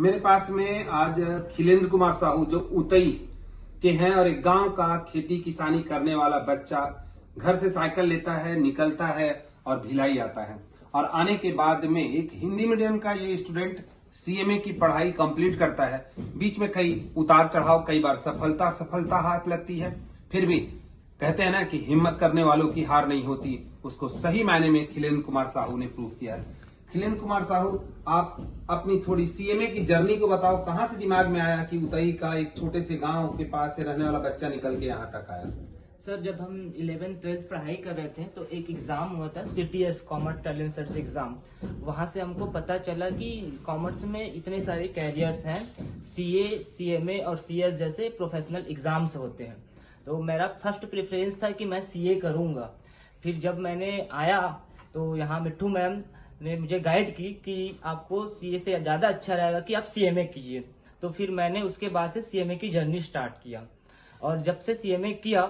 मेरे पास में आज खिलेंद्र कुमार साहू जो उतई के हैं और एक गांव का खेती किसानी करने वाला बच्चा घर से साइकिल लेता है, निकलता है और भिलाई आता है। और आने के बाद में एक हिंदी मीडियम का ये स्टूडेंट सीएमए की पढ़ाई कंप्लीट करता है। बीच में कई उतार चढ़ाव, कई बार सफलता हाथ लगती है, फिर भी कहते हैं ना कि हिम्मत करने वालों की हार नहीं होती। उसको सही मायने में खिलेंद्र कुमार साहू ने प्रूव किया है। खिलेंद्र कुमार साहू, आप अपनी थोड़ी सीएमए की जर्नी को बताओ। कहां से दिमाग में आया कि उतई का एक छोटे से गांव के पास से रहने वाला बच्चा निकल के यहाँ तक आया? सर, जब हम 11th-12th पढ़ाई कर रहे थे तो एक एग्जाम हुआ था, CTS commerce talent search exam. वहां से हमको पता चला कि कॉमर्स में इतने सारे कैरियर्स हैं, CA, CMA और CS जैसे प्रोफेशनल एग्जाम्स होते हैं। तो मेरा फर्स्ट प्रेफरेंस था कि मैं CA करूंगा। फिर जब मैंने आया तो यहाँ मिट्ठू मैम ने मुझे गाइड की कि आपको CA से ज्यादा अच्छा रहेगा कि आप CMA कीजिए। तो फिर मैंने उसके बाद से CMA की जर्नी स्टार्ट किया और जब से CMA किया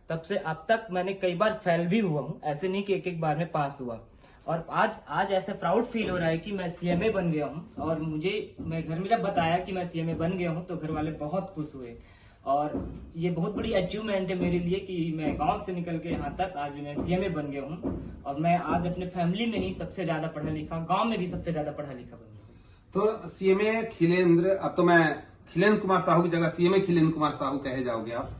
तब से अब तक मैंने कई बार फेल भी हुआ हूँ, ऐसे नहीं कि एक बार में पास हुआ। और आज ऐसे प्राउड फील हो रहा है कि मैं CMA बन गया हूँ। और मैं घर में जब बताया कि मैं CMA बन गया हूँ तो घर वाले बहुत खुश हुए। और ये बहुत बड़ी अचीवमेंट है मेरे लिए कि मैं गांव से निकल के यहाँ तक आज मैं CMA बन गया हूँ। और मैं आज अपने फैमिली में ही सबसे ज्यादा पढ़ा लिखा, गांव में भी सबसे ज्यादा पढ़ा लिखा बन गया। तो CMA खिलेंद्र, अब तो मैं खिलेंद्र कुमार साहू की जगह CMA खिलेंद्र कुमार साहू कहे जाओगे आप।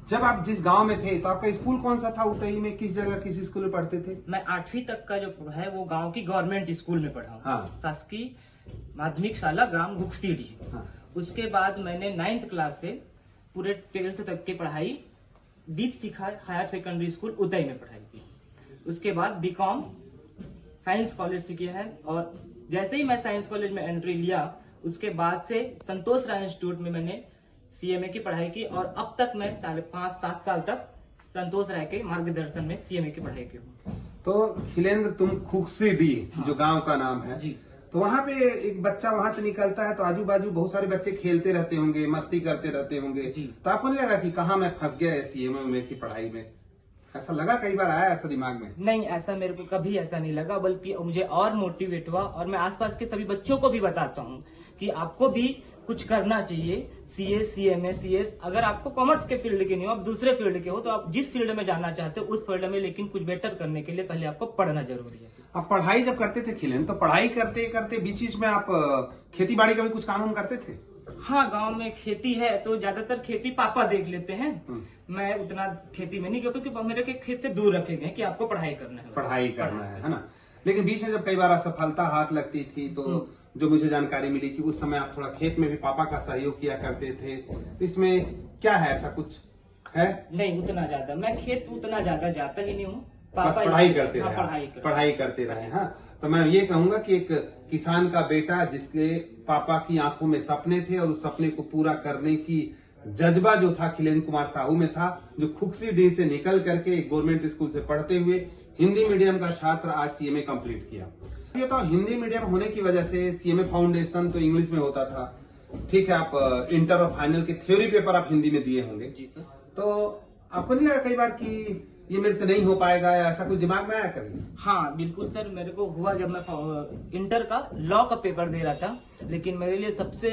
जब आप जिस गांव में थे तो आपका स्कूल कौन सा था? उतई में किस जगह, किस स्कूल में पढ़ते थे? मैं 8वीं तक का जो है वो गांव की गवर्नमेंट स्कूल में पढ़ा हूँ। हाँ। शासकीय माध्यमिक शाला ग्राम गुक्सीडी। हाँ। उसके बाद मैंने 9th क्लास से पूरे 12th तक की पढ़ाई दीप शिखा हायर सेकेंडरी स्कूल उतई में पढ़ाई की। उसके बाद BCom साइंस कॉलेज से किया है। और जैसे ही मैं साइंस कॉलेज में एंट्री लिया उसके बाद से संतोष राय इंस्टीट्यूट में मैंने CMA की पढ़ाई की। और अब तक मैं 5-7 साल तक संतोष राय के मार्गदर्शन में CMA की पढ़ाई की हूँ। तो खिलेंद्र, तुम खुक्सीडी, हाँ। जो गांव का नाम है जी, तो वहां पे एक बच्चा वहां से निकलता है तो आजू बाजू बहुत सारे बच्चे खेलते रहते होंगे, मस्ती करते रहते होंगे। जी। तो आपको नहीं लगा कि कहाँ मैं फंस गया CMA की पढ़ाई में? ऐसा लगा? कई बार आया ऐसा दिमाग में? नहीं, ऐसा मेरे को कभी ऐसा नहीं लगा, बल्कि मुझे और मोटिवेट हुआ। और मैं आसपास के सभी बच्चों को भी बताता हूँ कि आपको भी कुछ करना चाहिए। CA, CMA, CS, अगर आपको कॉमर्स के फील्ड के नहीं हो, आप दूसरे फील्ड के हो, तो आप जिस फील्ड में जाना चाहते हो उस फील्ड में, लेकिन कुछ बेटर करने के लिए पहले आपको पढ़ना जरूरी है। आप पढ़ाई जब करते थे खिलेंद्र, तो पढ़ाई करते करते बीच में आप खेती बाड़ी का भी कुछ काम करते थे? हाँ, गांव में खेती है तो ज्यादातर खेती पापा देख लेते हैं। मैं उतना खेती में नहीं गया क्योंकि मेरे के खेत से दूर रखे गए कि आपको पढ़ाई करना है, पढ़ाई करना है ना। लेकिन बीच में जब कई बार असफलता हाथ लगती थी तो जो मुझे जानकारी मिली कि उस समय आप थोड़ा खेत में भी पापा का सहयोग किया करते थे। तो इसमें क्या है, ऐसा कुछ है? नहीं, उतना ज्यादा मैं खेत उतना ज्यादा जाता ही नहीं हूँ। बस पढ़ाई करते हाँ, रहे, पढ़ाई करते रहे। हाँ, तो मैं ये कहूंगा कि एक किसान का बेटा जिसके पापा की आंखों में सपने थे और उस सपने को पूरा करने की जज्बा जो था खिलेंद्र कुमार साहू में था, जो खुक्सीडी से निकल करके एक गवर्नमेंट स्कूल से पढ़ते हुए हिंदी मीडियम का छात्र आज CMA कंप्लीट किया। ये तो हिंदी मीडियम होने की वजह से CMA फाउंडेशन तो इंग्लिश में होता था, ठीक है। आप इंटर और फाइनल के थ्योरी पेपर आप हिंदी में दिए होंगे। जी सर। तो आपको नहीं लगा कई बार कि ये मेरे से नहीं हो पाएगा, या ऐसा कुछ दिमाग में आया कभी? हाँ बिल्कुल सर, मेरे को हुआ जब मैं इंटर का लॉ का पेपर दे रहा था। लेकिन मेरे लिए सबसे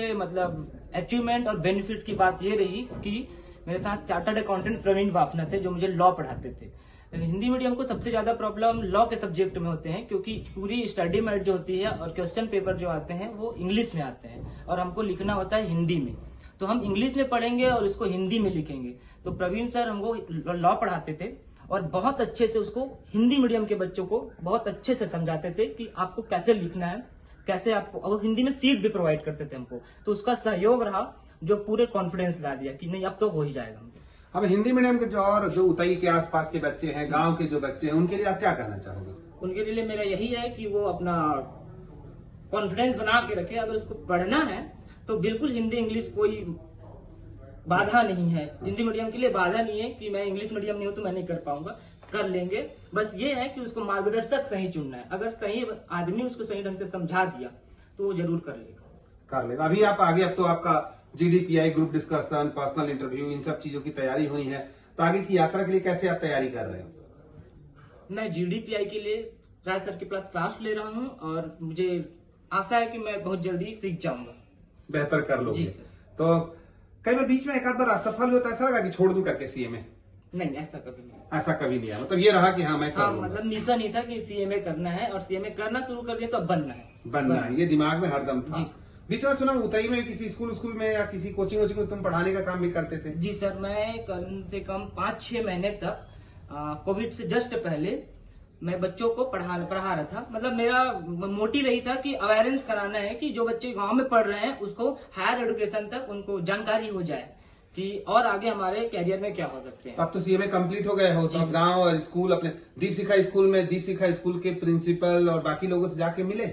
अचीवमेंट और बेनिफिट की बात ये रही कि मेरे साथ चार्टर्ड अकाउंटेंट प्रवीण बाफना थे जो मुझे लॉ पढ़ाते थे। हिंदी मीडियम को सबसे ज्यादा प्रॉब्लम लॉ के सब्जेक्ट में होते हैं क्योंकि पूरी स्टडी मेट जो होती है और क्वेश्चन पेपर जो आते हैं वो इंग्लिश में आते हैं और हमको लिखना होता है हिंदी में। तो हम इंग्लिश में पढ़ेंगे और इसको हिंदी में लिखेंगे। तो प्रवीण सर हमको लॉ पढ़ाते थे और बहुत अच्छे से उसको हिंदी मीडियम के बच्चों को बहुत अच्छे से समझाते थे कि आपको कैसे लिखना है, कैसे आपको, और हिंदी में सीट भी प्रोवाइड करते थे हमको। तो उसका सहयोग रहा जो पूरे कॉन्फिडेंस ला दिया कि नहीं अब तो हो ही जाएगा। अब हिंदी मीडियम के जो उतई के आसपास के बच्चे हैं, गांव के जो बच्चे हैं, उनके लिए आप क्या कहना चाहोगे? उनके लिए मेरा यही है कि वो अपना कॉन्फिडेंस बना के रखे। अगर उसको पढ़ना है तो बिल्कुल हिंदी इंग्लिश कोई बाधा नहीं है। हिंदी मीडियम के लिए बाधा नहीं है कि मैं इंग्लिश मीडियम नहीं हूं तो मैं नहीं कर पाऊंगा, कर लेंगे। बस ये है कि उसको मार्गदर्शक सही चुनना है। अगर सही आदमी उसको सही ढंग से समझा दिया तो वो जरूर कर लेगा। अभी आप आगे, अब तो आपका GDPI, group discussion, personal interview, इन सब चीजों की तैयारी होनी है। तो आगे की यात्रा के लिए कैसे आप तैयारी कर रहे हो? मैं GDPI के लिए राय सर के पास क्लास ले रहा हूँ और मुझे आशा है कि मैं बहुत जल्दी सीख जाऊंगा। बेहतर कर लोगे। जी सर। तो कई बार बीच में एक आध बार असफल होता है, ऐसा लगा कि छोड़ दूं करके सीए में? नहीं, ऐसा कभी नहीं। ऐसा कभी नहीं है, मतलब ये रहा कि हाँ मैं कर हाँ, लूंगा। मतलब मिशन ही था कि सीएमए करना है, और सीएमए करना शुरू कर दिया तो अब बनना है। बनना है, ये दिमाग में हरदम था। जी। बीच में सुना उतई में किसी स्कूल में या किसी कोचिंग वोचिंग में तुम पढ़ाने का काम भी करते थे? जी सर, मैं कम से कम 5-6 महीने तक कोविड से जस्ट पहले मैं बच्चों को पढ़ा रहा था। मतलब मेरा मोटिव यही था कि अवेयरनेस कराना है कि जो बच्चे गांव में पढ़ रहे हैं उसको हायर एजुकेशन तक उनको जानकारी हो जाए कि और आगे हमारे कैरियर में क्या हो सकते हैं। अब तो सीएमए कंप्लीट हो गए हो, तो अब गांव और स्कूल अपने दीप शिखा स्कूल के प्रिंसिपल और बाकी लोगों से जाके मिले?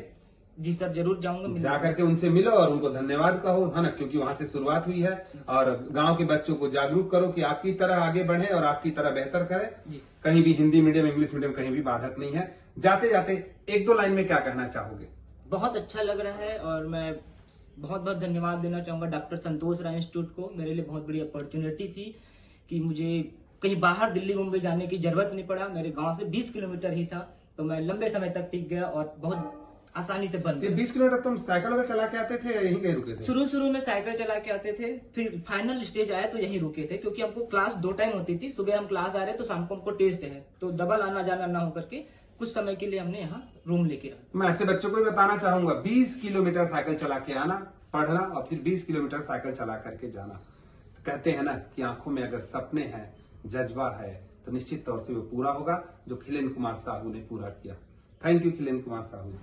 जी सर, जरूर जाऊंगा। जा करके उनसे मिलो और उनको धन्यवाद कहो, है ना, क्योंकि वहां से शुरुआत हुई है। और गांव के बच्चों को जागरूक करो कि आपकी तरह आगे बढ़े और आपकी तरह बेहतर करें। जी। कहीं भी हिंदी मीडियम इंग्लिश मीडियम कहीं भी बाधक नहीं है। जाते जाते एक दो लाइन में क्या कहना चाहोगे? बहुत अच्छा लग रहा है, और मैं बहुत बहुत धन्यवाद देना चाहूंगा डॉक्टर संतोष राय इंस्टीट्यूट को। मेरे लिए बहुत बड़ी अपॉर्चुनिटी थी कि मुझे कहीं बाहर दिल्ली मुंबई जाने की जरूरत नहीं पड़ा। मेरे गांव से 20 किलोमीटर ही था, तो मैं लंबे समय तक टिक गया और बहुत आसानी से बन गया। 20 किलोमीटर तुम साइकिल वगैरह चला के आते थे या यहीं कहीं रुके थे? शुरू में साइकिल चला के आते थे, फिर फाइनल स्टेज आया तो यहीं रुके थे, क्योंकि हमको क्लास 2 टाइम होती थी। सुबह हम क्लास आ रहे तो शाम को हमको टेस्ट है, तो डबल आना जाना ना होकर के कुछ समय के लिए हमने यहाँ रूम लेके रखा। मैं ऐसे बच्चों को भी बताना चाहूंगा, 20 किलोमीटर साइकिल चला के आना, पढ़ना और फिर 20 किलोमीटर साइकिल चला करके जाना। तो कहते हैं ना कि आंखों में अगर सपने हैं, जज्बा है, तो निश्चित तौर से वो पूरा होगा, जो खिलेंद्र कुमार साहू ने पूरा किया। Thank you Khilendra Kumar Sahu.